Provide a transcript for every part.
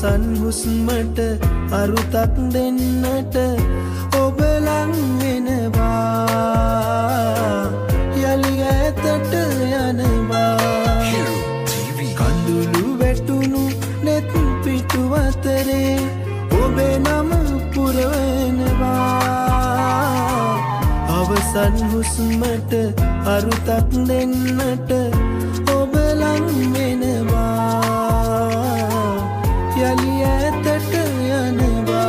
අවසන් හුස්මට අරුතක් දෙන්නට ඔබ ලං වෙනවා යලි ඈතට යනවා කඳුළු වැටුණු නෙත් පිටු අතරේ ඔබේ නම පුරවනවා අවසන් හුස්මට අරුතක් දෙන්නට ඔබ ලං වෙනවා යලි ඈතට යනවා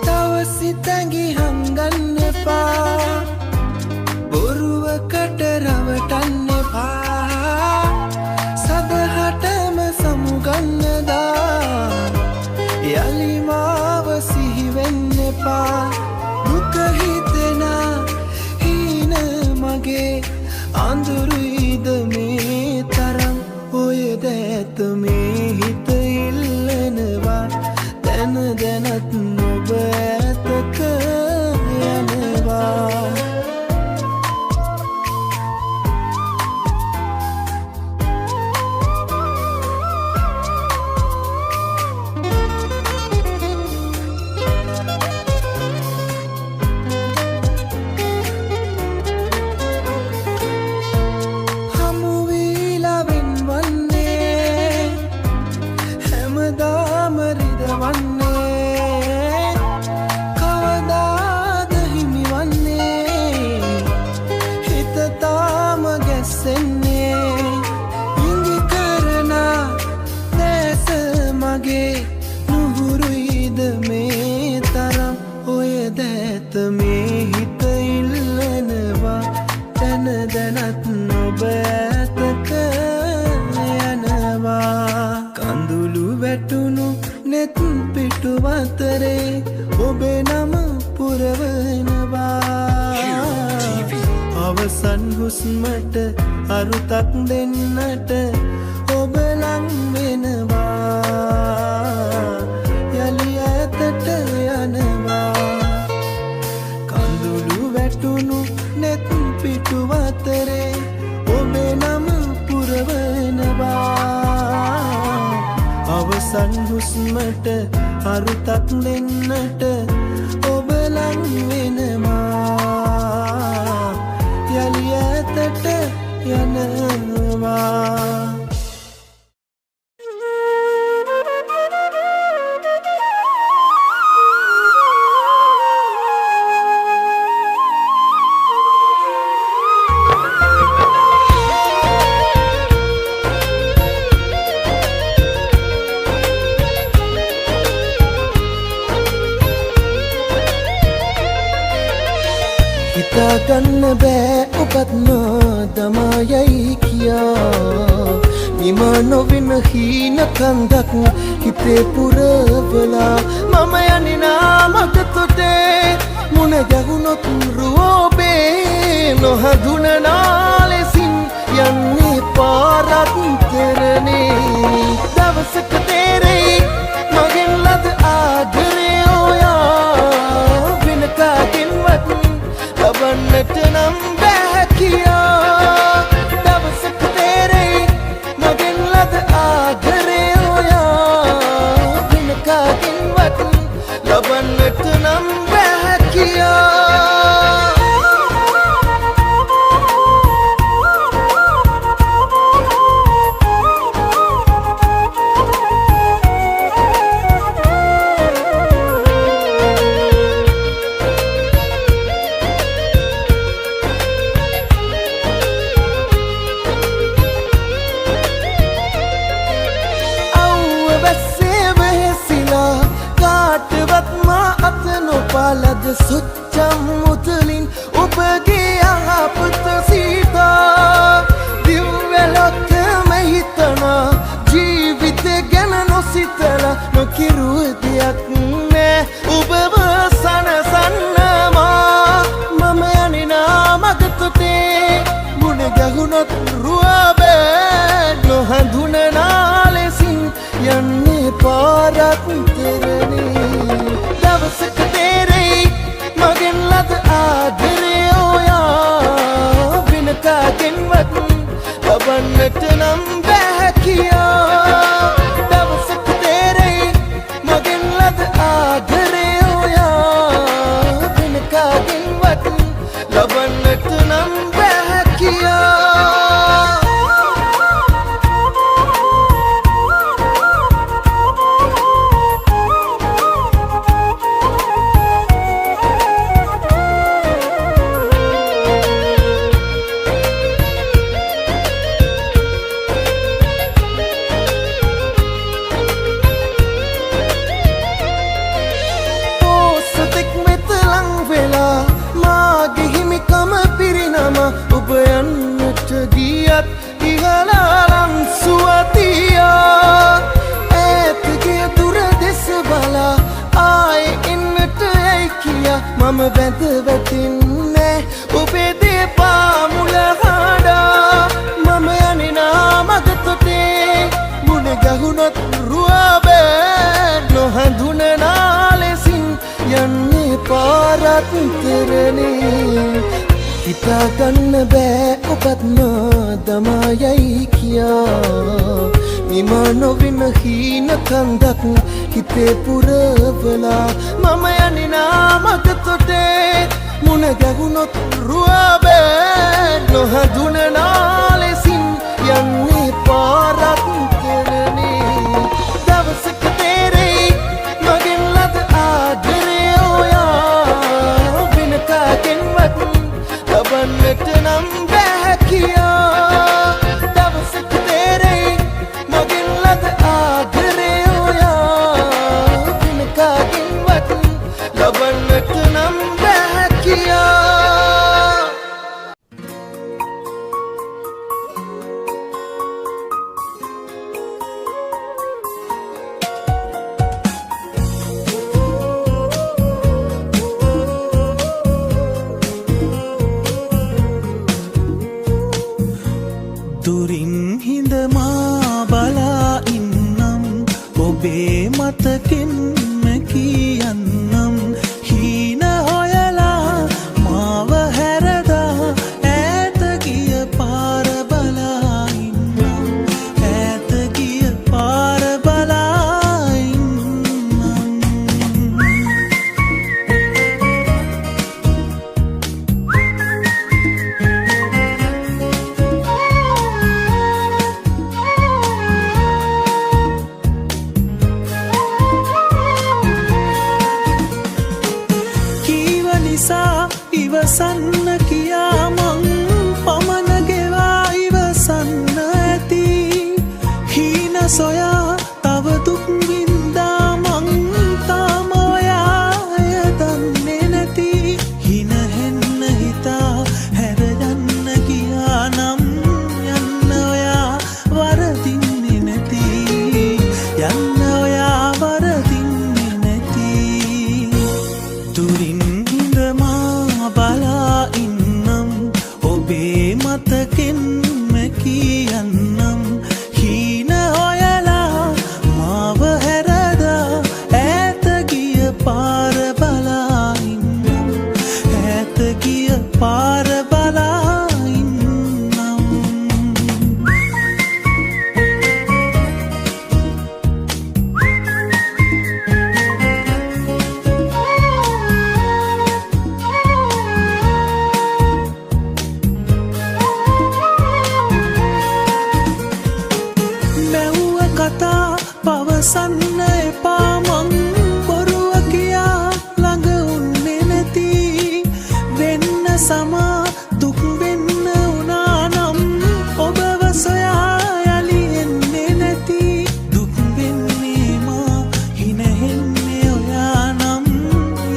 තව සිතැඟි හංගන්න එපා බොරුවකට රවටන්න එපා සදහටම සමුගන්නදා යලි මාව සිහිවෙන්න එපා දුක හිතෙන හීන මගේ අඳුරුයිද මේ තරම් ඔය දැත මේ හිත ඉල්ලනවා දැන දැනත් ඔබ ඇතක යනවා මේ හිත ඉල්ලනවා දැන දැනත් ඔබ ඇතක යනවා කඳුළු වැටුණු නෙත් පිටු අතරේ ඔබේ නම පුරවනවා අවසන් හුස්මට අරුතක් දෙන්නට ඔබ ලං වෙනවා යලි ඈතට යනවා වැටුණු නෙත් පිටු අතරේ ඔබේ නම පුරවනවා අවසන් හුස්මට අරුතක් දෙන්නට ඔබ ලං වෙනවා යලි ඈතට යනවා හිතාගන්න බෑ ඔබත් මා දමායයි කියා නිම නොවෙන හීන කන්දක් හිතේ පුරවලා මම යන්නා මගතොටේ මුණ ගැහුණොත් රුවෝබේ නොහඳුනනා ලෙසින් යන්නේ පාරක් තරනේ දවසක තේරෙයි මගෙන් ලද ආදරේ ඔයා වෙන කාගෙන්වත් ලබන්නට නම් බෑ කියා දවසක තේරෙයි මගෙන් ලද ආදරේ ඔයා වෙන කාගෙන්වත් ලබන්නට නම් බෑ කියා පාලද සොච්චම් මුතුලින් ඔබගේ යහපත සීතා දිව්වැලොක්කම හිතනා ජීවිතය ගැන නොසිතලා නොකිරුව දෙයක් නෑ ඔබව සනසන්නවා මම යන්නා මගතොටේ මුණ ගැහුණොත් රුව බෑ පාරක්තරනේ දවසක තේරෙයි මගෙන් ලද ආදරේ ඔයා වෙන කාගෙන්වත් ලබන්නට නම් බැහැ කියා දවසක තේරෙයි මගෙන් ලද ආදරේ ඔයා වෙන කාගෙන්වත් ලබන්නට නම් බැහැ කියා ඔබ යන්නට ගියත් ඉහළලන් සුවතියා ඈතගේ දුර දෙස බලා ආයේ එන්නට ඇයි කියා මම වැඳ වැටෙන්නේ ඔබේ දෙපා මුල හඬා මම යන්නේ නාමක තොටේ මුණ ගැහුනොත් රුවබෑ නොහඳුනනා ලෙසින් යන්නේ පාරක්තරනේ හිතාගන්න බෑ ඔබත් මා දමායයි කියා නිම නොවින හීන කන්දක් හිතේ පුරවලා මම යන්නේ නාමක තොටේ මුණ ගැහුනොත් රුවබෑ නොහඳුනනා ලෙසින් යන්නේ පාරක්තරනේ දවසක තේරෙයි මගෙන් ලද ආදරේ ඔයා වෙන කාගෙන්වත් ලබන්නට නම් බැහැ කියා දවසක තේරෙයි මගෙන් ලද ආදරේ ඔයා වෙන කාගෙන්වත් ලබන්නට නම් බැහැ කියා දුරින් හිඳ මා බලා ඉන්නම් ඔබේ මතකෙන්ම කියන්නම් හීන හොයලා මාව හැරදා ඈත ගිය පාර බලා ඉන්නම් ඈත ගිය පාර බලා ඉන්නම් ඉවසන්න කියා මං පමන ගෙවා ඉවසන්න ඇති හීන සොයා තව දුක් වින්දා මං තාම ඔයාය දන්නේ නැති හින හෙන්න හිතා හැර යන්න ගියා නම් යන්න ඔයා වරදින්නේ නැති යන්න ඔයා වරදින්නේ නැති දුරින් බලා ඉන්නම් ඔබේ මතකෙන්ම කියන්නම් හීන හොයලා මාව හැරදා ඈත ගිය පාර බලා ඉන්නම් ඈත ගිය පාර බලා ඉන්නම් පවසන්න එපා මං බොරුව කියා ළඟ උන්නේ නැති වෙන්න සමා දුක් වෙන්න උනා නම් ඔබව සොයා යලි එන්නේ නැති දුක් වෙන්නේ මා හින හෙන්නේ ඔයා නම්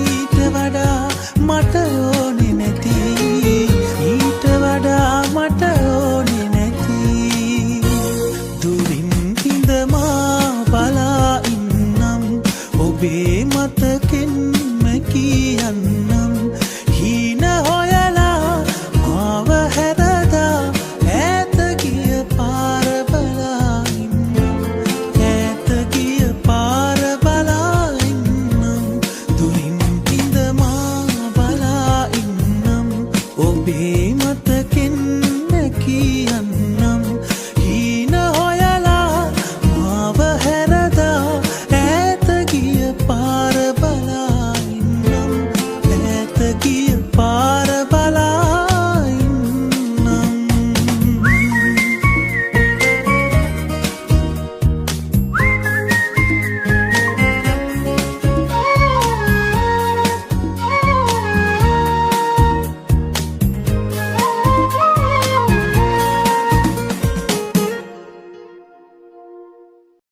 ඊට වඩා මට ඕනේ නැති ඊට වඩා මට ඕනේ නැති දුරින් හිඳ මා බලා ඉන්නම් ඔබේ මතකෙන්ම කියන්නම් හීන හොයලා මාව ඔබේ